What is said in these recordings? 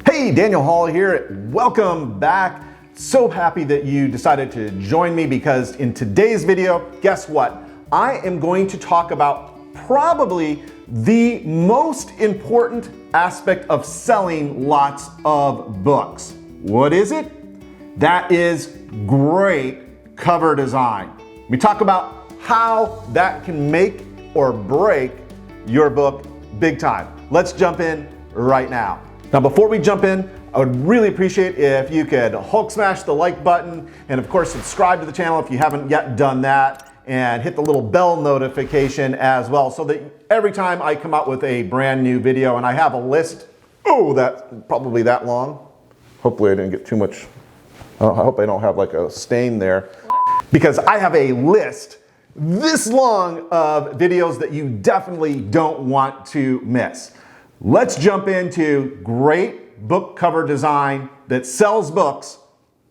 Hey, Daniel Hall here. Welcome back. So happy that you decided to join me because in today's video, guess what? I am going to talk about probably the most important aspect of selling lots of books. What is it? That is great cover design. We talk about how that can make or break your book big time. Let's jump in right now. Now, before we jump in, I would really appreciate if you could Hulk smash the like button and of course subscribe to the channel if you haven't yet done that, and hit the little bell notification as well so that every time I come out with a brand new video, and I have a list, that's probably that long. Hopefully I didn't get too much, I hope I don't have like a stain there, because I have a list this long of videos that you definitely don't want to miss. Let's jump into great book cover design that sells books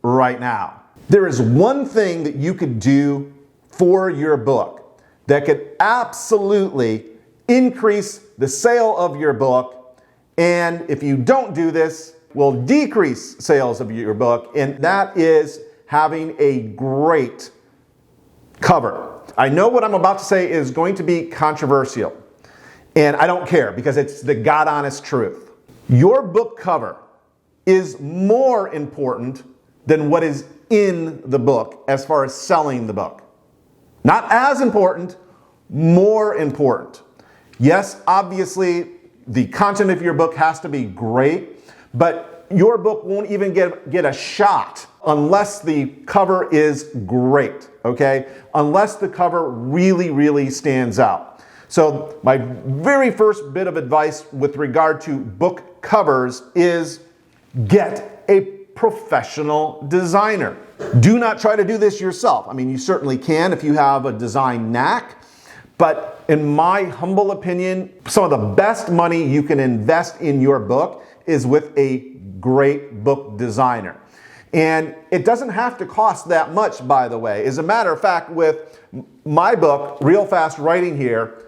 right now. There is one thing that you could do for your book that could absolutely increase the sale of your book, and if you don't do this, will decrease sales of your book, and that is having a great cover. I know what I'm about to say is going to be controversial, and I don't care because it's the God honest truth. Your book cover is more important than what is in the book as far as selling the book. Not as important, more important. Yes, obviously, the content of your book has to be great, but your book won't even get a shot unless the cover is great, okay? Unless the cover really, really stands out. So my very first bit of advice with regard to book covers is get a professional designer. Do not try to do this yourself. I mean, you certainly can if you have a design knack, but in my humble opinion, some of the best money you can invest in your book is with a great book designer. And it doesn't have to cost that much, by the way. As a matter of fact, with my book, Real Fast Writing Here,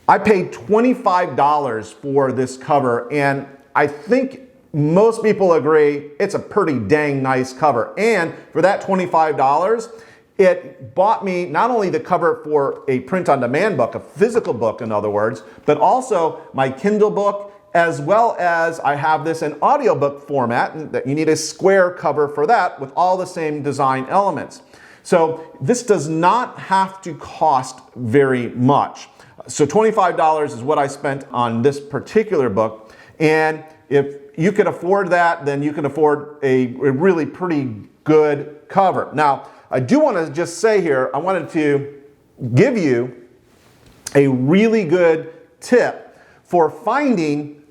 I paid $25 for this cover, and I think most people agree it's a pretty dang nice cover. And for that $25, it bought me not only the cover for a print-on-demand book, a physical book in other words, but also my Kindle book, as well as I have this in audiobook format, and that you need a square cover for that with all the same design elements. So this does not have to cost very much. So $25 is what I spent on this particular book, and if you can afford that, then you can afford a really pretty good cover. Now, I do want to just say here, I wanted to give you a really good tip for finding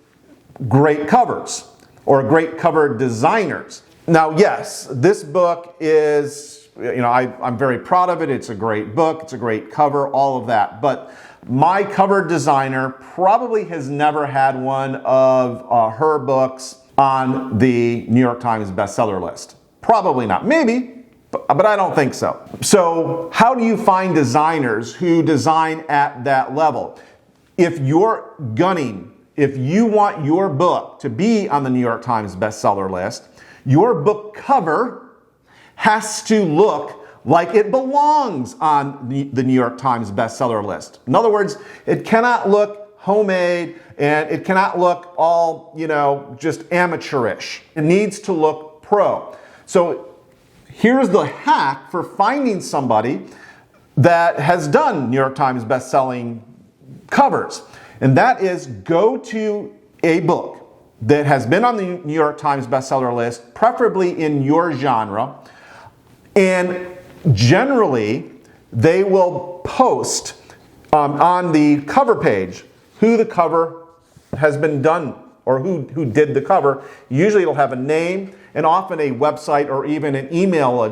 great covers or great cover designers. Now, yes, this book is, I'm very proud of it. It's a great book. It's a great cover, all of that. But my cover designer probably has never had one of her books on the New York Times bestseller list. Probably not. Maybe, but I don't think so. So how do you find designers who design at that level? If you're gunning, if you want your book to be on the New York Times bestseller list, your book cover has to look like it belongs on the New York Times bestseller list. In other words, it cannot look homemade and it cannot look all, just amateurish. It needs to look pro. So here's the hack for finding somebody that has done New York Times bestselling covers. And that is go to a book that has been on the New York Times bestseller list, preferably in your genre, and generally, they will post on the cover page who the cover has been done or who did the cover. Usually it'll have a name and often a website or even an email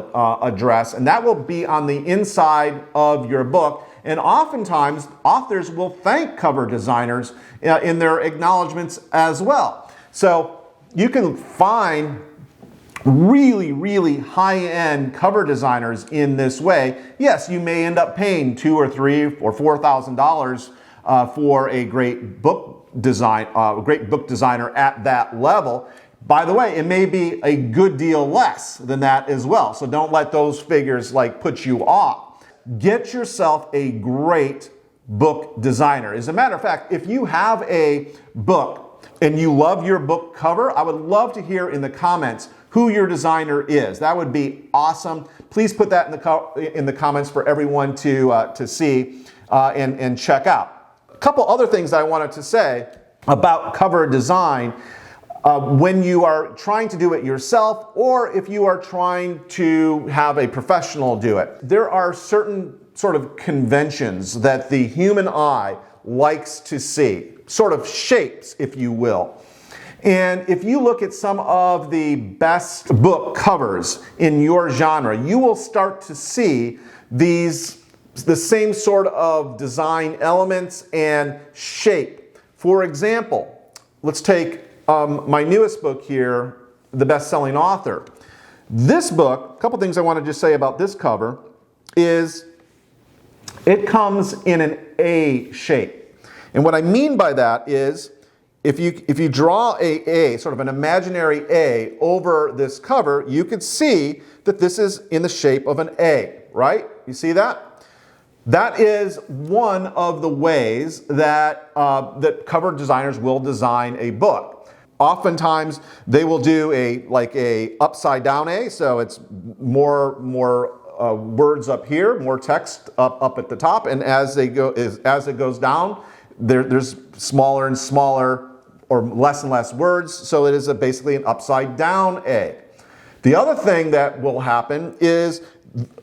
address, and that will be on the inside of your book. And oftentimes, authors will thank cover designers in their acknowledgments as well. So you can find really, really high-end cover designers in this way. Yes, you may end up paying $2,000 or $3,000 or $4,000 for a great book designer at that level. By the way, it may be a good deal less than that as well. So don't let those figures like put you off. Get yourself a great book designer. As a matter of fact, if you have a book and you love your book cover, I would love to hear in the comments who your designer is. That would be awesome. Please put that in the comments for everyone to see and check out. A couple other things I wanted to say about cover design when you are trying to do it yourself, or if you are trying to have a professional do it. There are certain sort of conventions that the human eye likes to see, sort of shapes, if you will. And if you look at some of the best book covers in your genre, you will start to see the same sort of design elements and shape. For example, let's take my newest book here, The Best-Selling Author. This book, a couple things I want to just say about this cover, is it comes in an A shape. And what I mean by that is, if you draw a sort of an imaginary A over this cover, you could see that this is in the shape of an A, right? You see that? That is one of the ways that, that cover designers will design a book. Oftentimes, they will do like a upside down A, so it's more words up here, more text up at the top, and as it goes down, there's smaller and smaller or less and less words, so it is basically an upside down A. The other thing that will happen is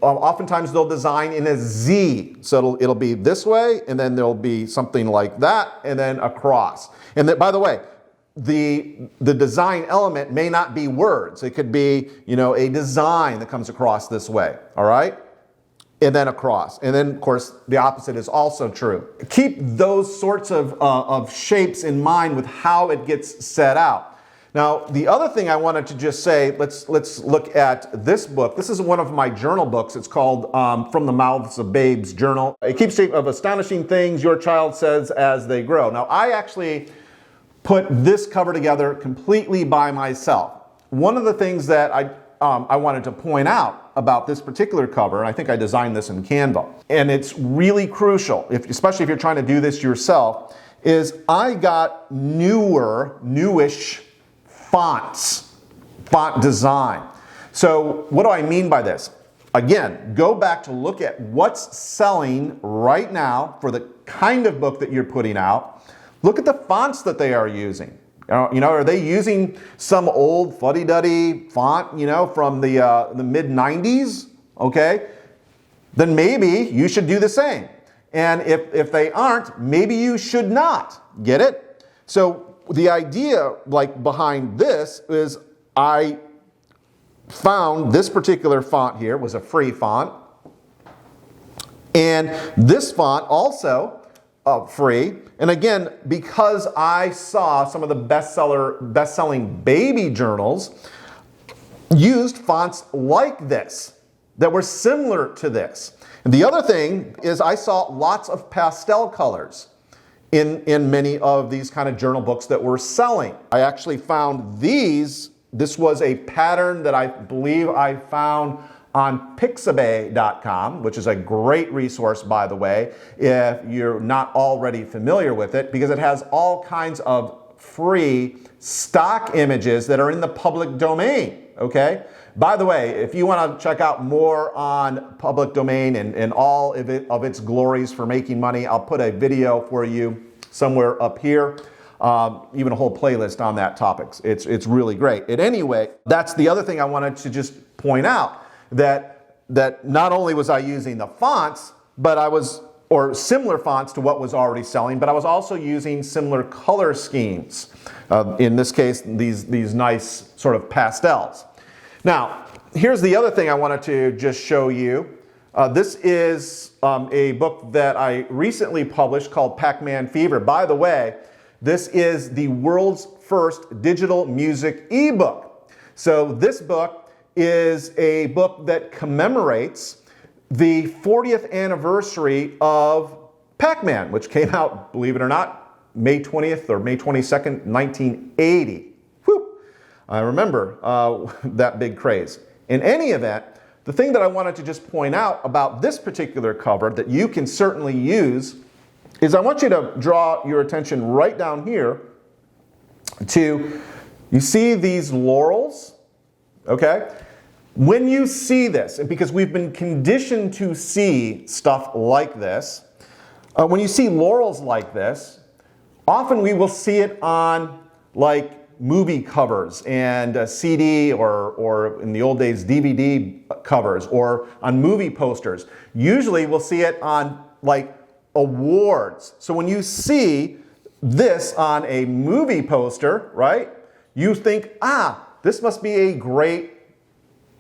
oftentimes they'll design in a Z, so it'll be this way, and then there'll be something like that, and then across. And that, by the way, the design element may not be words. It could be, you know, a design that comes across this way, all right? And then across. And then, of course, the opposite is also true. Keep those sorts of shapes in mind with how it gets set out. Now, the other thing I wanted to just say, let's look at this book. This is one of my journal books. It's called From the Mouths of Babes Journal. A keepsake of astonishing things your child says as they grow. Now, I actually put this cover together completely by myself. One of the things that I wanted to point out about this particular cover, and I think I designed this in Canva, and it's really crucial, especially if you're trying to do this yourself, is I got newish fonts, font design. So what do I mean by this? Again, go back to look at what's selling right now for the kind of book that you're putting out. Look at the fonts that they are using. You know, are they using some old fuddy-duddy font, you know, from the mid-90s? Okay, then maybe you should do the same. And if they aren't, maybe you should not. Get it? So the idea, like, behind this is I found this particular font here was a free font, and this font also free. And again, because I saw some of the best-selling baby journals used fonts like this that were similar to this. And the other thing is I saw lots of pastel colors in many of these kind of journal books that were selling. I actually found these. This was a pattern that I believe I found on Pixabay.com, which is a great resource, by the way, if you're not already familiar with it, because it has all kinds of free stock images that are in the public domain, okay? By the way, if you want to check out more on public domain and all of its glories for making money, I'll put a video for you somewhere up here, even a whole playlist on that topic. It's really great. At any rate, that's the other thing I wanted to just point out, that not only was I using the fonts, but or similar fonts to what was already selling, but I was also using similar color schemes. In this case, these nice sort of pastels. Now, here's the other thing I wanted to just show you. This is a book that I recently published called Pac-Man Fever. By the way, this is the world's first digital music ebook. So this book is a book that commemorates the 40th anniversary of Pac-Man, which came out, believe it or not, May 20th or May 22nd, 1980. Whew. I remember that big craze. In any event, the thing that I wanted to just point out about this particular cover that you can certainly use is I want you to draw your attention right down here to, you see these laurels, okay? When you see this, and because we've been conditioned to see stuff like this, when you see laurels like this, often we will see it on like movie covers and CD or in the old days DVD covers or on movie posters. Usually we'll see it on like awards. So when you see this on a movie poster, right, you think, this must be a great,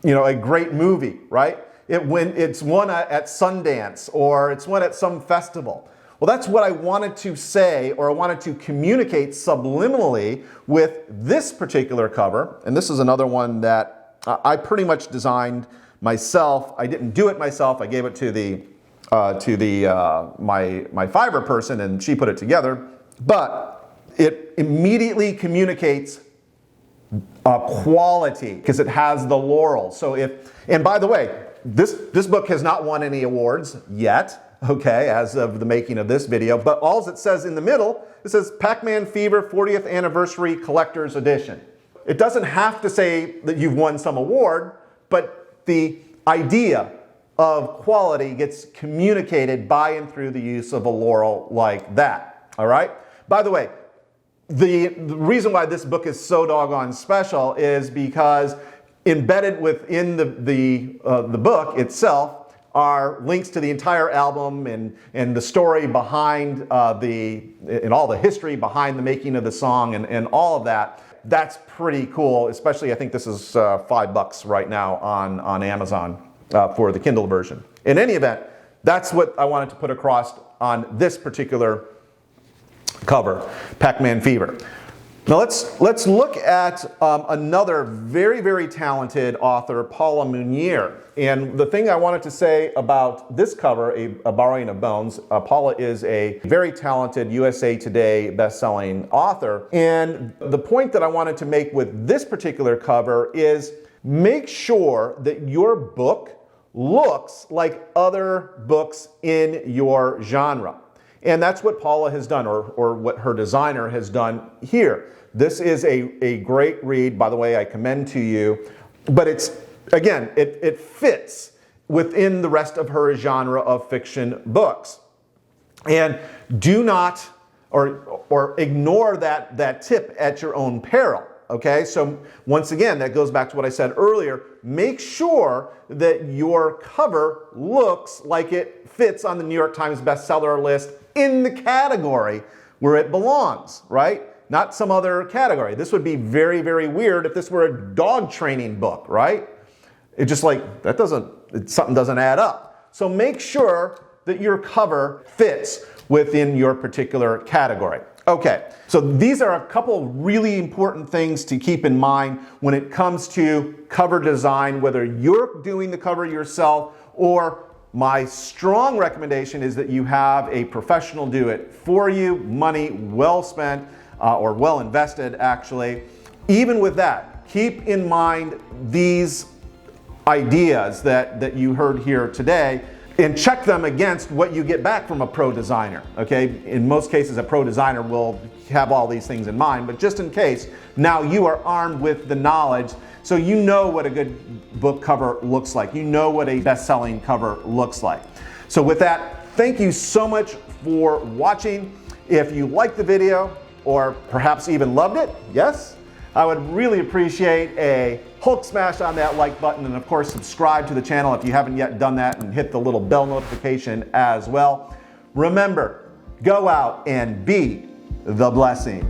a great movie, right? It's one at Sundance or it's one at some festival. Well, that's what I wanted to say, or I wanted to communicate subliminally with this particular cover. And this is another one that I pretty much designed myself. I didn't do it myself. I gave it to my Fiverr person, and she put it together. But it immediately communicates quality because it has the laurel. So and by the way, this book has not won any awards yet. Okay, as of the making of this video, but all it says in the middle, it says Pac-Man Fever 40th Anniversary Collector's Edition. It doesn't have to say that you've won some award, but the idea of quality gets communicated by and through the use of a laurel like that, all right? By the way, the reason why this book is so doggone special is because embedded within the book itself are links to the entire album and the story behind and all the history behind the making of the song and all of that. That's pretty cool, especially I think this is $5 right now on Amazon for the Kindle version. In any event, that's what I wanted to put across on this particular cover, Pac-Man Fever. Now let's look at another very, very talented author, Paula Munier. And the thing I wanted to say about this cover, A Borrowing of Bones, Paula is a very talented USA Today best-selling author. And the point that I wanted to make with this particular cover is make sure that your book looks like other books in your genre. And that's what Paula has done, or what her designer has done here. This is a great read. By the way, I commend to you. But it's, again, it fits within the rest of her genre of fiction books. And do not, or ignore that tip at your own peril. Okay, so once again, that goes back to what I said earlier. Make sure that your cover looks like it fits on the New York Times bestseller list in the category where it belongs, right? Not some other category. This would be very, very weird if this were a dog training book, right? It's just like, something doesn't add up. So make sure that your cover fits within your particular category. Okay, so these are a couple really important things to keep in mind when it comes to cover design, whether you're doing the cover yourself, or my strong recommendation is that you have a professional do it for you. Money well spent, or well invested actually. Even with that, keep in mind these ideas that you heard here today, and check them against what you get back from a pro designer, okay? In most cases, a pro designer will have all these things in mind, but just in case, now you are armed with the knowledge, so you know what a good book cover looks like. You know what a best-selling cover looks like. So with that, thank you so much for watching. If you liked the video, or perhaps even loved it, yes, I would really appreciate a Hulk smash on that like button, and of course subscribe to the channel if you haven't yet done that, and hit the little bell notification as well. Remember, go out and be the blessing.